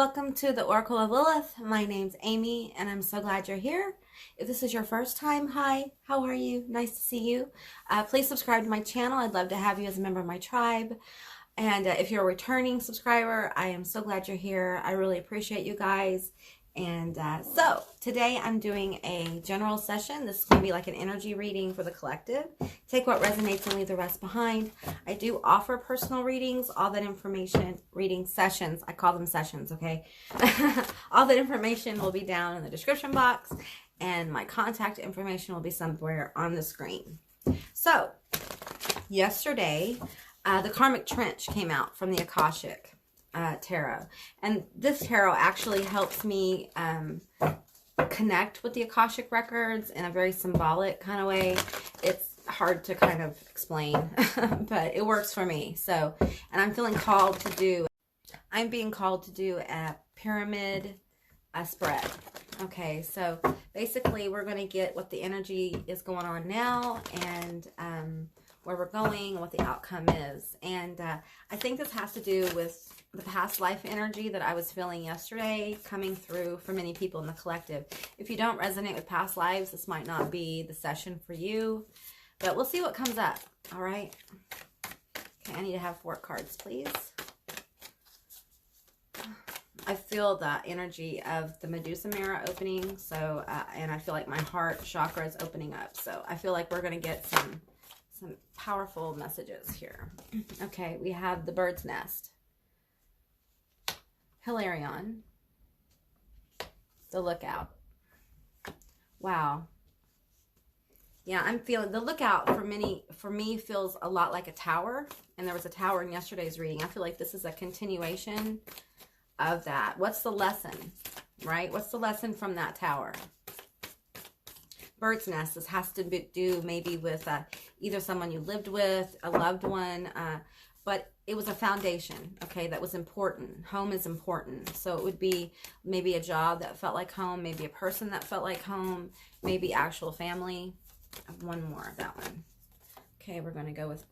Welcome to the Oracle of Lilith. My name's Amy, and I'm so glad you're here. If this is your first time, hi, how are you? Nice to see you. Please subscribe to my channel. I'd love to have you as a member of my tribe. And if you're a returning subscriber, I am so glad you're here. I really appreciate you guys. And so today I'm doing a general session. This is going to be like an energy reading for the collective. Take what resonates and leave the rest behind. I do offer personal readings, all that information, reading sessions. I call them sessions, okay? All that information will be down in the description box, and my contact information will be somewhere on the screen. So yesterday, the Karmic Trench came out from the Akashic tarot, and this tarot actually helps me connect with the Akashic records in a very symbolic kind of way. It's hard to kind of explain, but it works for me. So, and I'm being called to do a pyramid spread. Okay, so basically we're going to get what the energy is going on now, and where we're going, what the outcome is. And I think this has to do with the past life energy that I was feeling yesterday coming through for many people in the collective. If you don't resonate with past lives, this might not be the session for you, but we'll see what comes up. All right. Okay, I need to have 4 cards, please. I feel the energy of the Medusa mirror opening. So, and I feel like my heart chakra is opening up. So I feel like we're going to get some powerful messages here. Okay, we have the bird's nest, Hilarion, the lookout. Wow. Yeah, I'm feeling the lookout for me feels a lot like a tower, and there was a tower in yesterday's reading. I feel like this is a continuation of that. What's the lesson, right? What's the lesson from that tower? Bird's nest. This has to do maybe with either someone you lived with, a loved one, but it was a foundation, okay, that was important. Home is important. So it would be maybe a job that felt like home, maybe a person that felt like home, maybe actual family. One more of that one. Okay, we're going to go with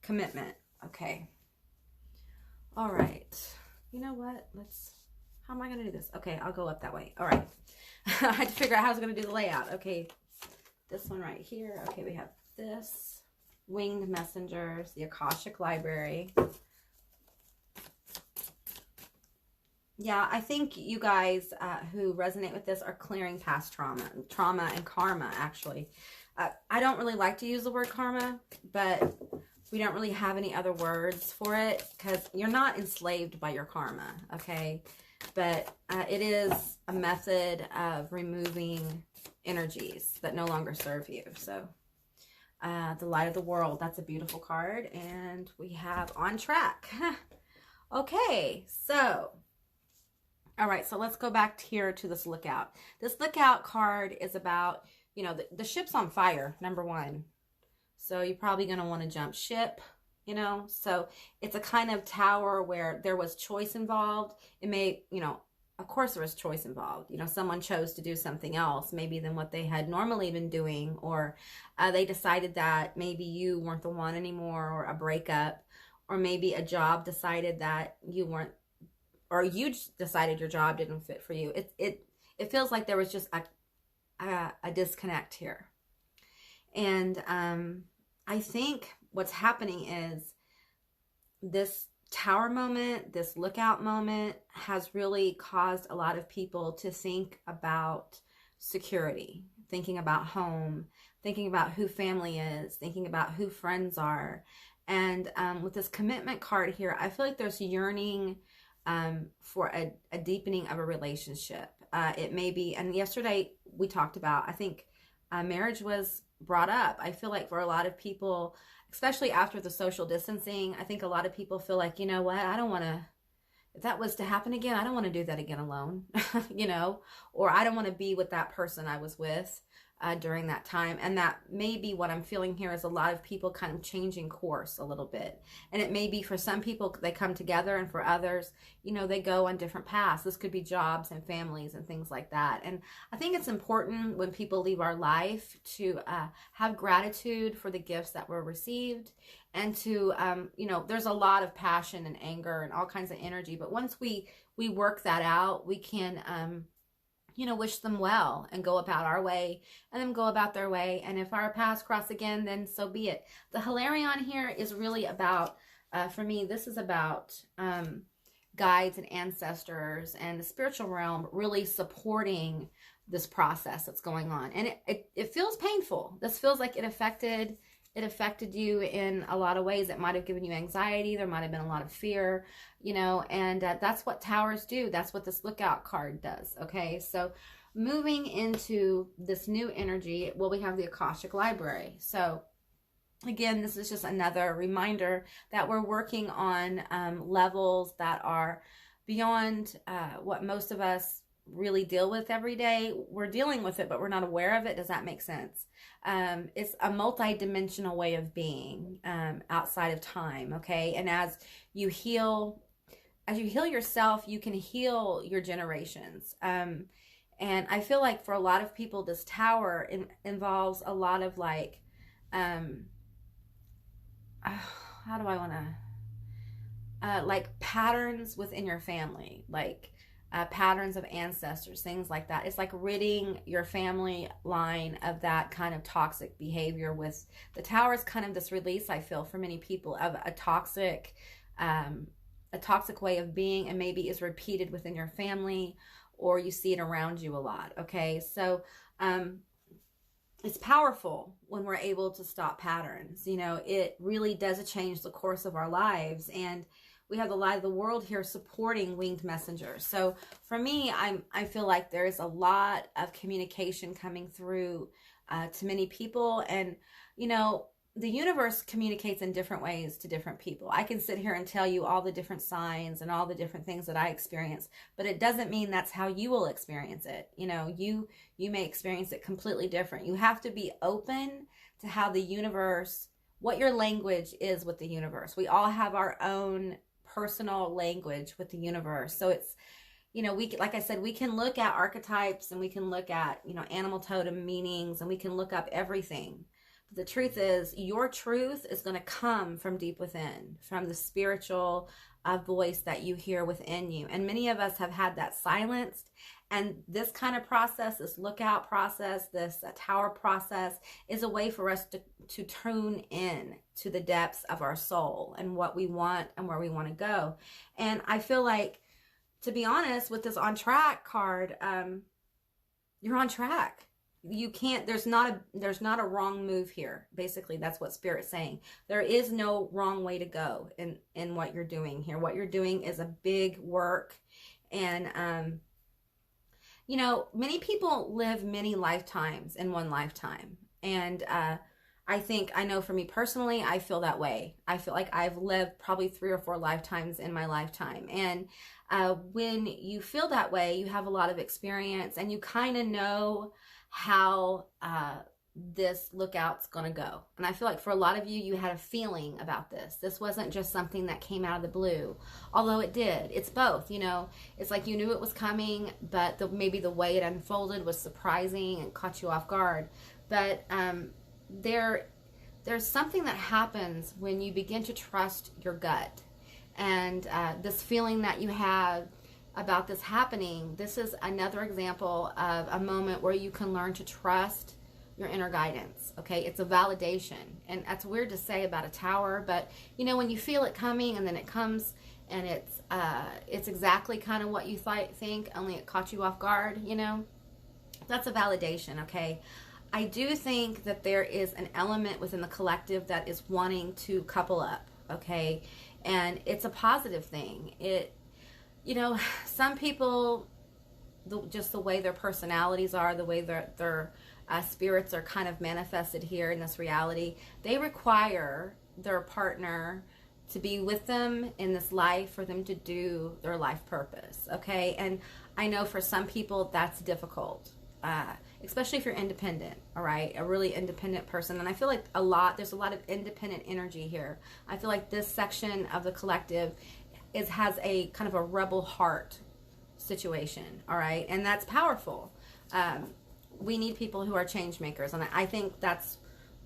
commitment. Okay. All right. You know what? How am I going to do this? Okay, I'll go up that way. All right. I had to figure out how I was going to do the layout. Okay, this one right here. Okay, we have this. Winged messengers, the Akashic library. Yeah, I think you guys who resonate with this are clearing past trauma and karma, actually. I don't really like to use the word karma, but we don't really have any other words for it because you're not enslaved by your karma, okay? But it is a method of removing energies that no longer serve you. So the light of the world, that's a beautiful card. And we have on track. Okay, so all right, so let's go back here to this lookout. This lookout card is about, you know, the ship's on fire, number 1. So you're probably going to want to jump ship, you know. So it's a kind of tower where there was choice involved. It may, you know, of course there was choice involved. You know, someone chose to do something else maybe than what they had normally been doing, or they decided that maybe you weren't the one anymore, or a breakup, or maybe a job decided that you weren't, or you decided your job didn't fit for you. It feels like there was just a disconnect here. And I think what's happening is this tower moment, this lookout moment has really caused a lot of people to think about security, thinking about home, thinking about who family is, thinking about who friends are. And with this commitment card here, I feel like there's yearning for a deepening of a relationship. It may be, and yesterday we talked about, I think marriage was brought up. I feel like for a lot of people, especially after the social distancing, I think a lot of people feel like, you know what, I don't want to, if that was to happen again, I don't want to do that again alone, you know, or I don't want to be with that person I was with during that time. And that may be what I'm feeling here is a lot of people kind of changing course a little bit. And it may be for some people, they come together, and for others, you know, they go on different paths. This could be jobs and families and things like that. And I think it's important when people leave our life to have gratitude for the gifts that were received, and to, you know, there's a lot of passion and anger and all kinds of energy. But once we we work that out, we can, you know, wish them well and go about our way and then go about their way. And if our paths cross again, then so be it. The Hilarion here is really about, for me, this is about guides and ancestors and the spiritual realm really supporting this process that's going on. And it feels painful. This feels like it affected you in a lot of ways. It might have given you anxiety. There might have been a lot of fear, you know, and that's what towers do. That's what this lookout card does. Okay. So moving into this new energy, well, we have the Akashic Library. So again, this is just another reminder that we're working on levels that are beyond what most of us really deal with every day. We're dealing with it, but we're not aware of it. Does that make sense? It's a multi-dimensional way of being outside of time. Okay. And as you heal yourself, you can heal your generations. And I feel like for a lot of people, this tower involves a lot of like, how do I want to, like patterns within your family, like patterns of ancestors, things like that. It's like ridding your family line of that kind of toxic behavior. With the tower is kind of this release, I feel, for many people of a toxic way of being, and maybe is repeated within your family, or you see it around you a lot. Okay, so it's powerful when we're able to stop patterns. You know, it really does change the course of our lives. And we have the light of the world here supporting winged messengers. So for me, I feel like there is a lot of communication coming through to many people. And, you know, the universe communicates in different ways to different people. I can sit here and tell you all the different signs and all the different things that I experience, but it doesn't mean that's how you will experience it. You know, you may experience it completely different. You have to be open to how the universe, what your language is with the universe. We all have our own personal language with the universe. So it's, you know, like I said, we can look at archetypes and we can look at, you know, animal totem meanings, and we can look up everything. The truth is, your truth is going to come from deep within, from the spiritual voice that you hear within you. And many of us have had that silenced. And this kind of process, this lookout process, this tower process, is a way for us to tune in to the depths of our soul and what we want and where we want to go. And I feel like, to be honest, with this on track card, you're on track. You can't, there's not a wrong move here. Basically, that's what Spirit's saying. There is no wrong way to go in what you're doing here. What you're doing is a big work. And, you know, many people live many lifetimes in one lifetime. And I know for me personally, I feel that way. I feel like I've lived probably 3 or 4 lifetimes in my lifetime. And when you feel that way, you have a lot of experience, and you kind of know how this lookout's gonna go. And I feel like for a lot of you, you had a feeling about this. This wasn't just something that came out of the blue, although it did. It's both, you know. It's like you knew it was coming, but maybe the way it unfolded was surprising and caught you off guard. But there's something that happens when you begin to trust your gut. And this feeling that you have about this happening, this is another example of a moment where you can learn to trust your inner guidance. Okay, it's a validation, and that's weird to say about a tower, but you know, when you feel it coming and then it comes and it's exactly kind of what you think, only it caught you off guard, you know, that's a validation. Okay, I do think that there is an element within the collective that is wanting to couple up. Okay, and it's a positive thing. You know, some people, just the way their personalities are, the way their spirits are kind of manifested here in this reality, they require their partner to be with them in this life for them to do their life purpose. Okay, and I know for some people that's difficult, especially if you're independent. All right, a really independent person. And I feel like there's a lot of independent energy here. I feel like this section of the collective has a kind of a rebel heart situation. All right, and that's powerful. We need people who are change makers, and I think that's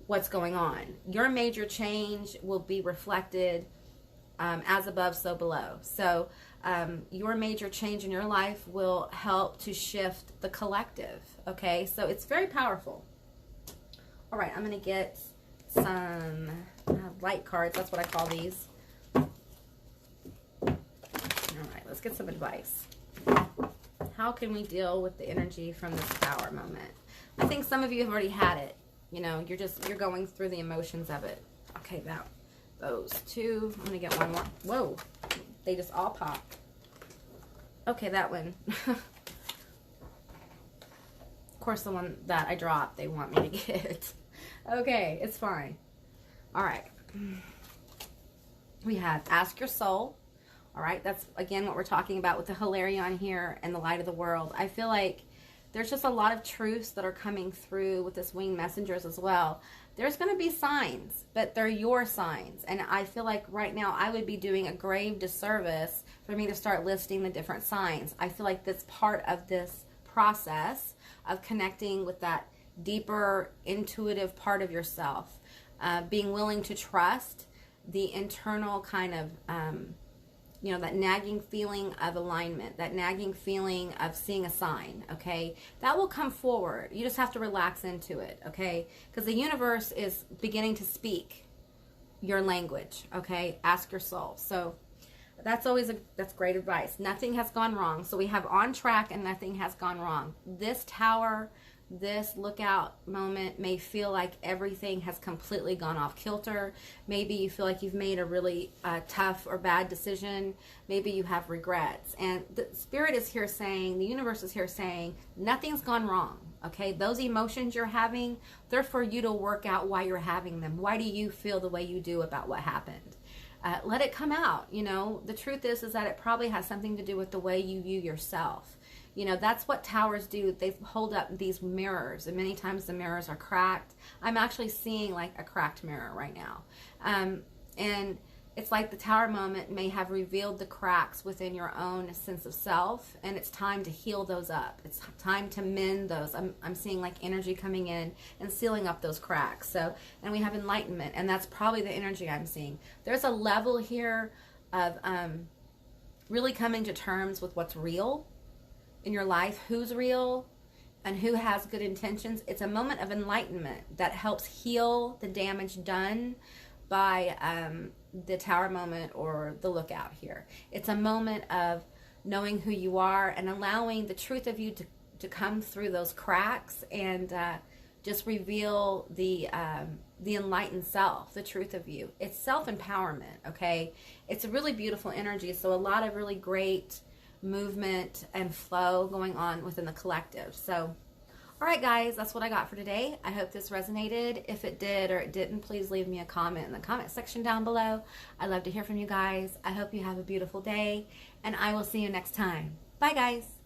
what's going on. Your major change will be reflected as above, so below. So your major change in your life will help to shift the collective, okay? So it's very powerful. All right, I'm going to get some light cards. That's what I call these. All right, let's get some advice. How can we deal with the energy from this Tower moment? I think some of you have already had it. You know, you're going through the emotions of it. Okay, those two. I'm going to get one more. Whoa, they just all pop. Okay, that one. Of course, the one that I dropped, they want me to get. Okay, it's fine. All right. We have Ask Your Soul. All right, that's, again, what we're talking about with the Hilarion here and the Light of the World. I feel like there's just a lot of truths that are coming through with this winged messengers as well. There's going to be signs, but they're your signs. And I feel like right now I would be doing a grave disservice for me to start listing the different signs. I feel like that's part of this process of connecting with that deeper intuitive part of yourself. Being willing to trust the internal kind of, you know, that nagging feeling of alignment, that nagging feeling of seeing a sign, okay? That will come forward. You just have to relax into it, okay? Because the universe is beginning to speak your language, okay? Ask your soul. So that's that's great advice. Nothing has gone wrong. So we have on track and nothing has gone wrong. This Tower, this lookout moment may feel like everything has completely gone off kilter. Maybe you feel like you've made a really tough or bad decision. Maybe you have regrets. And the Spirit is here saying, the universe is here saying, nothing's gone wrong. Okay, those emotions you're having, they're for you to work out why you're having them. Why do you feel the way you do about what happened? Let it come out. You know, the truth is that it probably has something to do with the way you view yourself. You know, that's what towers do. They hold up these mirrors, and many times the mirrors are cracked. I'm actually seeing like a cracked mirror right now. And it's like the Tower moment may have revealed the cracks within your own sense of self, and it's time to heal those up. It's time to mend those. I'm seeing like energy coming in and sealing up those cracks. So, and we have enlightenment, and that's probably the energy I'm seeing. There's a level here of really coming to terms with what's real in your life, who's real and who has good intentions. It's a moment of enlightenment that helps heal the damage done by the Tower moment or the lookout here. It's a moment of knowing who you are and allowing the truth of you to come through those cracks and just reveal the enlightened self, the truth of you. It's self-empowerment, okay? It's a really beautiful energy, so a lot of really great movement and flow going on within the collective. So, all right, guys, that's what I got for today. I hope this resonated. If it did or it didn't, please leave me a comment in the comment section down below. I'd love to hear from you guys. I hope you have a beautiful day, and I will see you next time. Bye, guys.